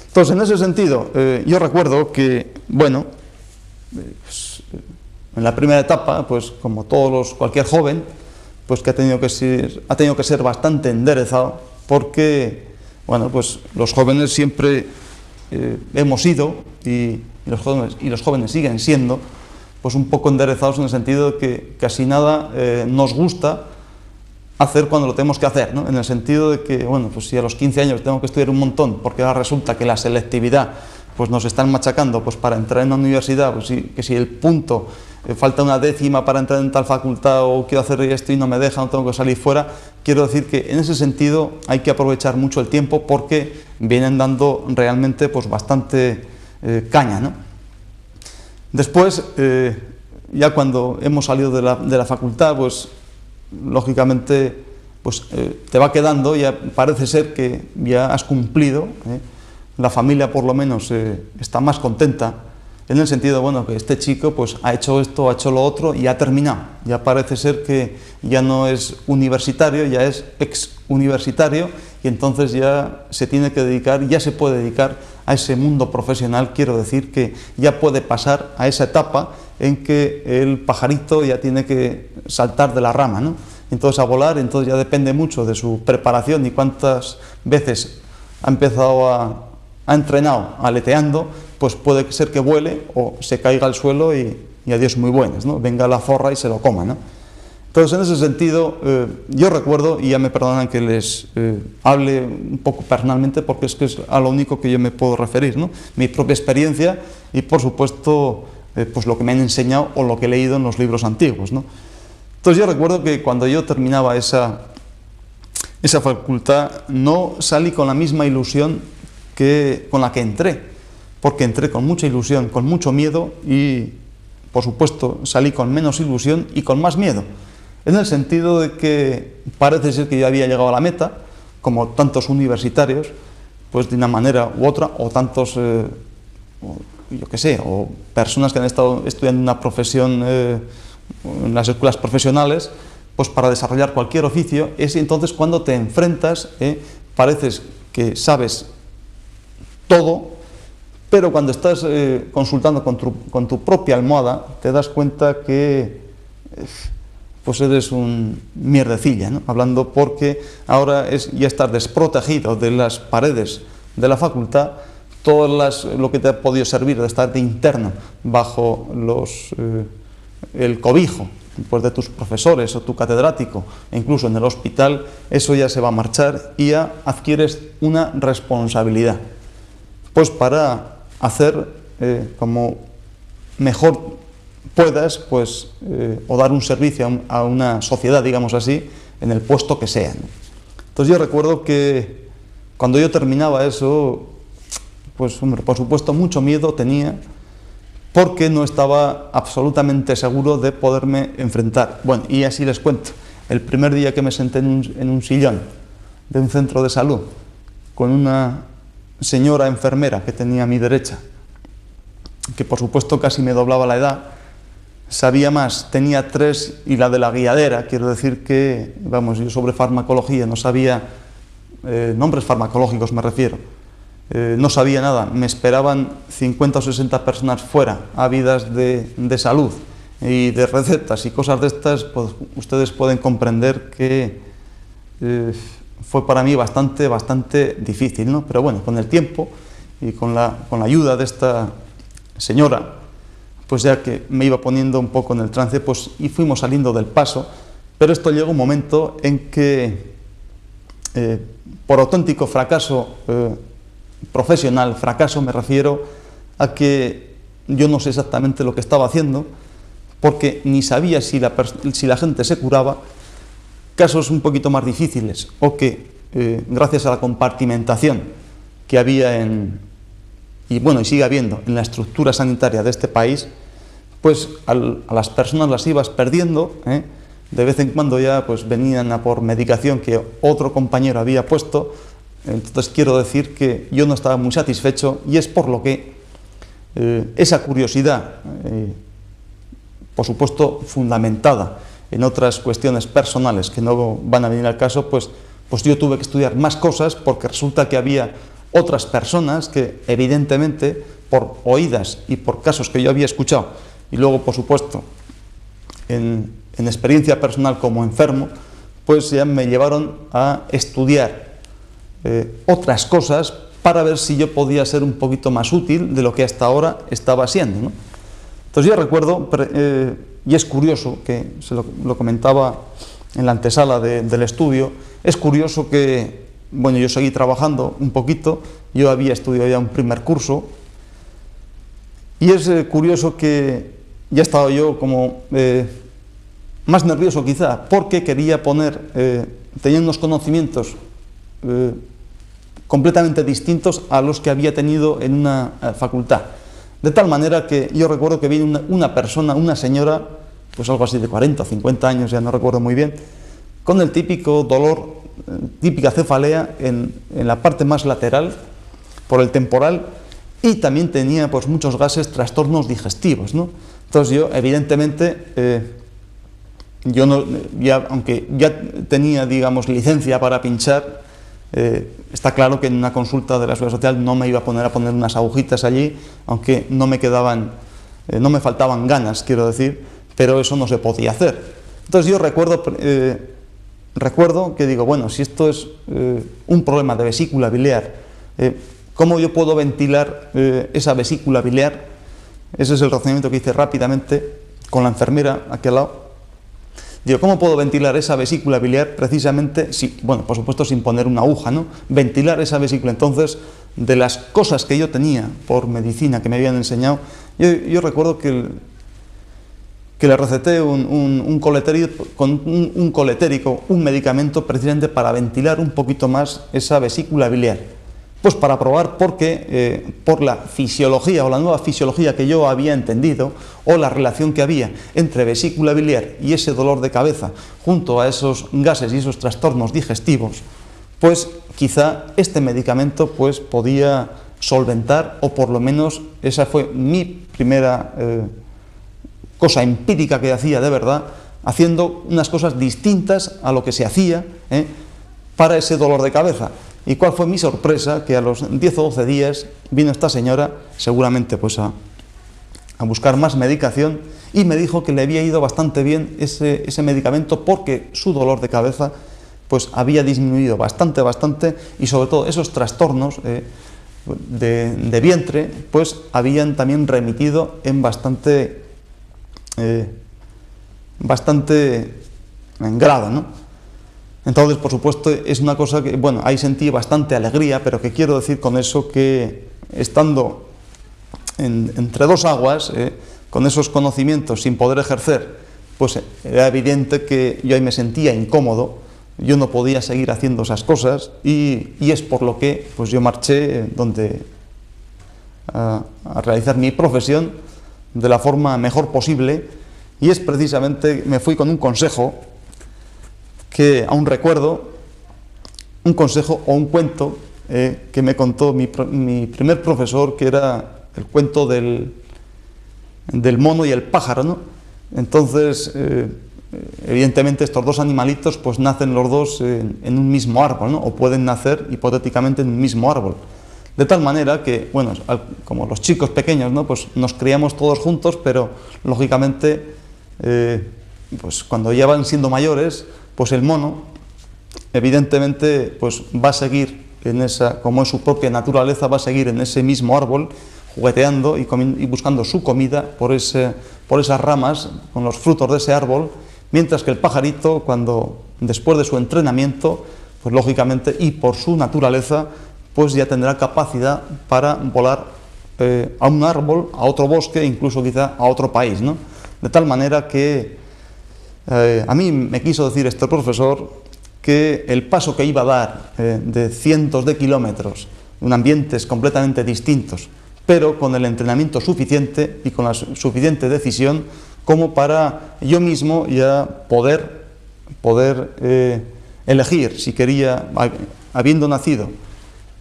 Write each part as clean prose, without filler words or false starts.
Entonces, en ese sentido, yo recuerdo que, bueno, pues, en la primera etapa, pues como cualquier joven, pues que ha tenido que ser bastante enderezado, porque, bueno, pues los jóvenes siempre hemos sido, y los jóvenes siguen siendo, pues un poco enderezados en el sentido de que casi nada nos gusta hacer cuando lo tenemos que hacer, ¿no? En el sentido de que, bueno, pues si a los 15 años tengo que estudiar un montón, porque ahora resulta que la selectividad pues nos están machacando pues para entrar en una universidad, pues que si el punto, falta una décima para entrar en tal facultad, o quiero hacer esto y no me deja, no tengo que salir fuera. Quiero decir que en ese sentido hay que aprovechar mucho el tiempo, porque vienen dando realmente pues bastante caña, ¿no? Después, ya cuando hemos salido de la facultad, pues lógicamente pues, te va quedando, ya parece ser que ya has cumplido, la familia por lo menos está más contenta, en el sentido, bueno, que este chico pues ha hecho esto, ha hecho lo otro y ha terminado. Ya parece ser que ya no es universitario, ya es ex universitario, y entonces ya se tiene que dedicar, ya se puede dedicar a ese mundo profesional. Quiero decir que ya puede pasar a esa etapa en que el pajarito ya tiene que saltar de la rama, ¿no? Entonces a volar, entonces ya depende mucho de su preparación y cuántas veces ha empezado ha entrenado aleteando, pues puede ser que vuele o se caiga al suelo y adiós muy buenas, ¿no? Venga la zorra y se lo coma, ¿no? Entonces, en ese sentido, yo recuerdo, y ya me perdonan que les hable un poco personalmente, porque es que es a lo único que yo me puedo referir, ¿no? Mi propia experiencia y, por supuesto, pues lo que me han enseñado o lo que he leído en los libros antiguos, ¿no? Entonces, yo recuerdo que cuando yo terminaba esa facultad, no salí con la misma ilusión con la que entré, porque entré con mucha ilusión, con mucho miedo, y, por supuesto, salí con menos ilusión y con más miedo. En el sentido de que parece ser que yo había llegado a la meta, como tantos universitarios, pues de una manera u otra, o tantos, yo qué sé, o personas que han estado estudiando una profesión en las escuelas profesionales, pues para desarrollar cualquier oficio. Es entonces cuando te enfrentas, pareces que sabes todo, pero cuando estás consultando con tu propia almohada, te das cuenta que pues eres un mierdecilla, ¿no? Hablando, porque ahora ya estás desprotegido de las paredes de la facultad, lo que te ha podido servir de estar de interno bajo el cobijo pues, de tus profesores o tu catedrático, e incluso en el hospital, eso ya se va a marchar y ya adquieres una responsabilidad, pues para hacer como mejor puedas, pues, o dar un servicio a una sociedad, digamos así, en el puesto que sea, ¿no? Entonces yo recuerdo que cuando yo terminaba eso, pues hombre, por supuesto mucho miedo tenía, porque no estaba absolutamente seguro de poderme enfrentar. Bueno, y así les cuento, el primer día que me senté en un sillón de un centro de salud, con una señora enfermera que tenía a mi derecha, que por supuesto casi me doblaba la edad, sabía más, tenía 3 y la de la guiadera, quiero decir que, vamos, yo sobre farmacología no sabía, nombres farmacológicos me refiero, no sabía nada. Me esperaban 50 o 60 personas fuera, ávidas de salud y de recetas y cosas de estas, pues ustedes pueden comprender que fue para mí bastante difícil, ¿no? Pero bueno, con el tiempo y con la ayuda de esta señora, pues ya que me iba poniendo un poco en el trance, pues y fuimos saliendo del paso. Pero esto llegó un momento en que, por auténtico fracaso profesional, fracaso me refiero a que yo no sé exactamente lo que estaba haciendo, porque ni sabía si la gente se curaba, casos un poquito más difíciles, o que gracias a la compartimentación que había y bueno, y sigue habiendo en la estructura sanitaria de este país, pues a las personas las ibas perdiendo, de vez en cuando ya pues venían a por medicación que otro compañero había puesto. Entonces quiero decir que yo no estaba muy satisfecho, y es por lo que esa curiosidad, por supuesto fundamentada en otras cuestiones personales que no van a venir al caso, pues yo tuve que estudiar más cosas, porque resulta que había otras personas que evidentemente por oídas y por casos que yo había escuchado y luego por supuesto en experiencia personal como enfermo, pues ya me llevaron a estudiar otras cosas para ver si yo podía ser un poquito más útil de lo que hasta ahora estaba siendo, ¿no? Entonces yo recuerdo, y es curioso, que se lo comentaba en la antesala del estudio, es curioso que, bueno, yo seguí trabajando un poquito, yo había estudiado ya un primer curso, y es curioso que ya estaba yo como más nervioso quizá, porque quería tenía unos conocimientos completamente distintos a los que había tenido en una facultad. De tal manera que yo recuerdo que vino una persona, una señora, pues algo así de 40 o 50 años, ya no recuerdo muy bien, con el típico dolor, típica cefalea en la parte más lateral, por el temporal, y también tenía pues muchos gases, trastornos digestivos, ¿no? Entonces yo, evidentemente, aunque ya tenía, digamos, licencia para pinchar, está claro que en una consulta de la Seguridad Social no me iba a poner unas agujitas allí, aunque no me faltaban ganas, quiero decir, pero eso no se podía hacer. Entonces yo recuerdo que digo, bueno, si esto es un problema de vesícula biliar, ¿cómo yo puedo ventilar esa vesícula biliar? Ese es el razonamiento que hice rápidamente con la enfermera aquí al lado. Digo, ¿cómo puedo ventilar esa vesícula biliar precisamente, bueno, por supuesto sin poner una aguja, ¿no? Ventilar esa vesícula. Entonces, de las cosas que yo tenía por medicina que me habían enseñado, yo recuerdo que le receté un coletérico, un medicamento precisamente para ventilar un poquito más esa vesícula biliar. Pues para probar por la fisiología o la nueva fisiología que yo había entendido, o la relación que había entre vesícula biliar y ese dolor de cabeza junto a esos gases y esos trastornos digestivos, pues quizá este medicamento pues podía solventar, o por lo menos esa fue mi primera cosa empírica que hacía de verdad, haciendo unas cosas distintas a lo que se hacía para ese dolor de cabeza. ¿Y cuál fue mi sorpresa? Que a los 10 o 12 días vino esta señora, seguramente pues a buscar más medicación, y me dijo que le había ido bastante bien ese medicamento, porque su dolor de cabeza pues había disminuido bastante, y sobre todo esos trastornos de vientre pues habían también remitido en bastante en grado, ¿no? Entonces, por supuesto, es una cosa que, bueno, ahí sentí bastante alegría, pero que quiero decir con eso que estando entre dos aguas, con esos conocimientos sin poder ejercer, pues era evidente que yo ahí me sentía incómodo, yo no podía seguir haciendo esas cosas, y es por lo que pues yo marché a realizar mi profesión de la forma mejor posible, y es precisamente, me fui con un consejo que aún recuerdo, un consejo o un cuento que me contó mi primer profesor, que era el cuento del mono y el pájaro, ¿no? Entonces, evidentemente estos dos animalitos pues nacen los dos en un mismo árbol, ¿no? O pueden nacer hipotéticamente en un mismo árbol. De tal manera que, bueno, como los chicos pequeños, ¿no? Pues nos criamos todos juntos, pero lógicamente, pues cuando ya van siendo mayores, pues el mono, evidentemente, pues va a seguir como es su propia naturaleza, va a seguir en ese mismo árbol, jugueteando y buscando su comida por esas ramas, con los frutos de ese árbol, mientras que el pajarito, después de su entrenamiento, pues lógicamente, y por su naturaleza, pues ya tendrá capacidad para volar a un árbol, a otro bosque, incluso quizá a otro país, ¿no? De tal manera que a mí me quiso decir este profesor que el paso que iba a dar de cientos de kilómetros, en ambientes completamente distintos, pero con el entrenamiento suficiente y con la suficiente decisión como para yo mismo ya poder elegir si quería, habiendo nacido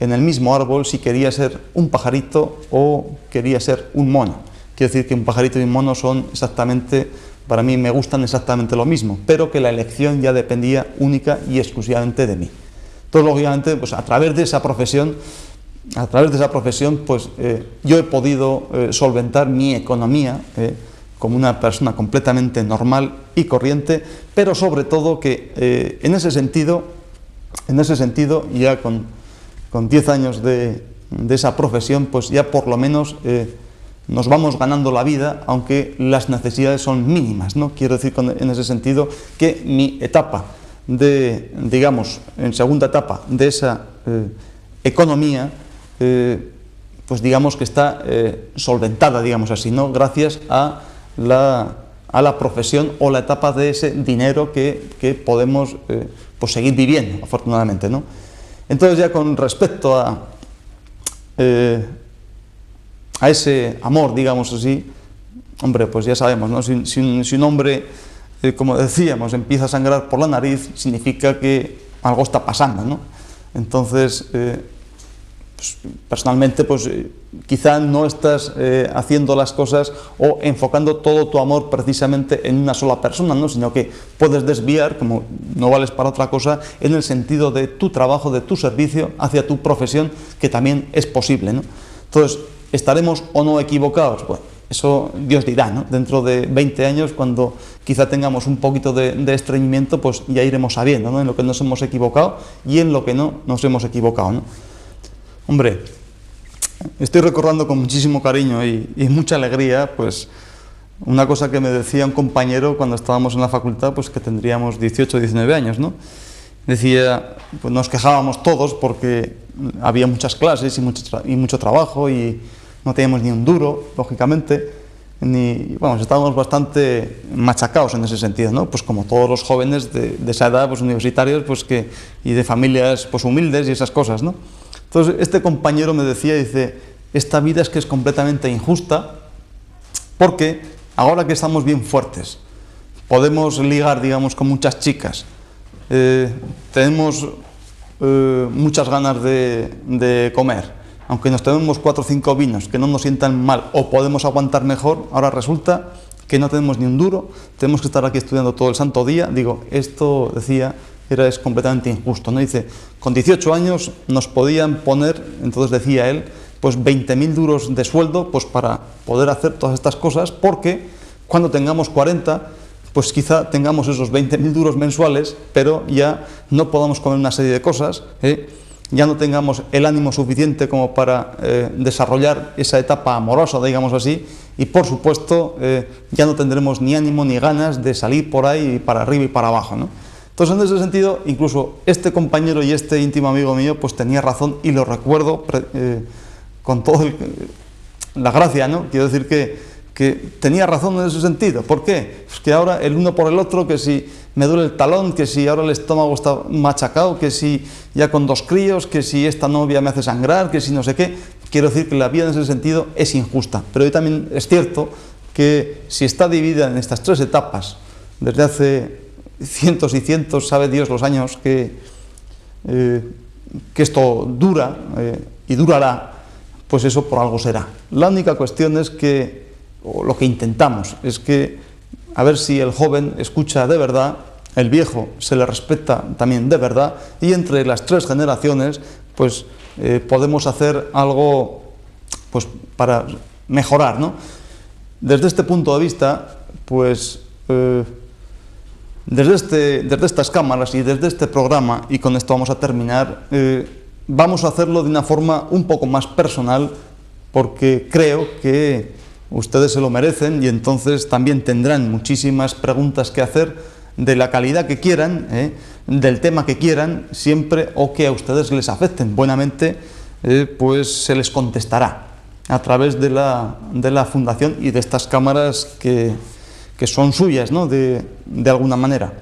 en el mismo árbol, si quería ser un pajarito o quería ser un mono. Quiero decir que un pajarito y un mono son exactamente, para mí me gustan exactamente lo mismo, pero que la elección ya dependía única y exclusivamente de mí. Entonces, lógicamente, pues a través de esa profesión, a través de esa profesión, pues yo he podido solventar mi economía como una persona completamente normal y corriente, pero sobre todo que en ese sentido, ya con 10 años de esa profesión, pues ya por lo menos nos vamos ganando la vida, aunque las necesidades son mínimas, ¿no? Quiero decir en ese sentido que mi etapa digamos, en segunda etapa de esa economía, pues digamos que está solventada, digamos así, ¿no? Gracias a la profesión o la etapa de ese dinero que podemos pues seguir viviendo, afortunadamente, ¿no? Entonces, ya con respecto a ese amor, digamos así, hombre, pues ya sabemos, ¿no? Si un hombre, como decíamos, empieza a sangrar por la nariz, significa que algo está pasando, ¿no? Entonces, pues, personalmente, pues quizá no estás haciendo las cosas o enfocando todo tu amor precisamente en una sola persona, ¿no? Sino que puedes desviar, como no vales para otra cosa, en el sentido de tu trabajo, de tu servicio hacia tu profesión, que también es posible, ¿no? Entonces, ¿estaremos o no equivocados? Bueno, eso Dios dirá, ¿no? Dentro de 20 años, cuando quizá tengamos un poquito de estreñimiento, pues ya iremos sabiendo, ¿no? En lo que nos hemos equivocado y en lo que no nos hemos equivocado, ¿no? Hombre, estoy recordando con muchísimo cariño y mucha alegría, pues, una cosa que me decía un compañero cuando estábamos en la facultad, pues que tendríamos 18 o 19 años, ¿no? Decía, pues nos quejábamos todos porque había muchas clases y mucho trabajo y no teníamos ni un duro, lógicamente, vamos, estábamos bastante machacados en ese sentido, ¿no? Pues como todos los jóvenes de esa edad, pues universitarios, pues y de familias pues humildes y esas cosas, ¿no? Entonces este compañero me decía, dice, esta vida es que es completamente injusta porque ahora que estamos bien fuertes, podemos ligar, digamos, con muchas chicas, tenemos muchas ganas de comer, aunque nos tomemos 4 o 5 vinos que no nos sientan mal o podemos aguantar mejor, ahora resulta que no tenemos ni un duro, tenemos que estar aquí estudiando todo el santo día. Digo, esto, decía, es completamente injusto, ¿no? Dice, con 18 años nos podían poner, entonces decía él, pues 20.000 duros de sueldo, pues para poder hacer todas estas cosas, porque cuando tengamos 40, pues quizá tengamos esos 20.000 duros mensuales, pero ya no podamos comer una serie de cosas, ya no tengamos el ánimo suficiente como para desarrollar esa etapa amorosa, digamos así, y por supuesto ya no tendremos ni ánimo ni ganas de salir por ahí para arriba y para abajo, ¿no? Entonces, en ese sentido, incluso este compañero y este íntimo amigo mío, pues tenía razón y lo recuerdo con toda la gracia, ¿no? Quiero decir que tenía razón en ese sentido. ¿Por qué? Pues que ahora el uno por el otro, que si me duele el talón, que si ahora el estómago está machacado, que si ya con 2 críos, que si esta novia me hace sangrar, que si no sé qué. Quiero decir que la vida en ese sentido es injusta. Pero hoy también es cierto que si está dividida en estas 3 etapas, desde hace cientos y cientos, sabe Dios los años que esto dura y durará, pues eso por algo será. La única cuestión es que, o lo que intentamos, es que a ver si el joven escucha de verdad, el viejo se le respeta también de verdad, y entre las 3 generaciones pues podemos hacer algo pues para mejorar, ¿no? Desde este punto de vista, pues desde estas cámaras y desde este programa, y con esto vamos a terminar, vamos a hacerlo de una forma un poco más personal, porque creo que ustedes se lo merecen y entonces también tendrán muchísimas preguntas que hacer de la calidad que quieran, del tema que quieran, siempre o que a ustedes les afecten buenamente, pues se les contestará a través de la fundación y de estas cámaras que son suyas, ¿no? de alguna manera.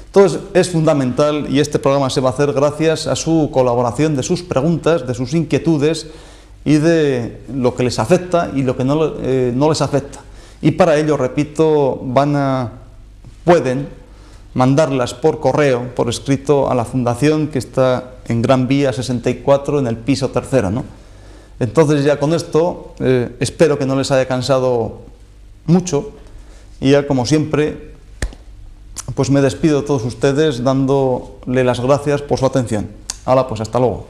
Entonces es fundamental, y este programa se va a hacer gracias a su colaboración, de sus preguntas, de sus inquietudes y de lo que les afecta y lo que no les afecta. Y para ello, repito, pueden mandarlas por correo, por escrito, a la fundación que está en Gran Vía 64, en el piso 3º, ¿no? Entonces ya con esto espero que no les haya cansado mucho. Y ya, como siempre, pues me despido de todos ustedes dándole las gracias por su atención. Ahora, pues hasta luego.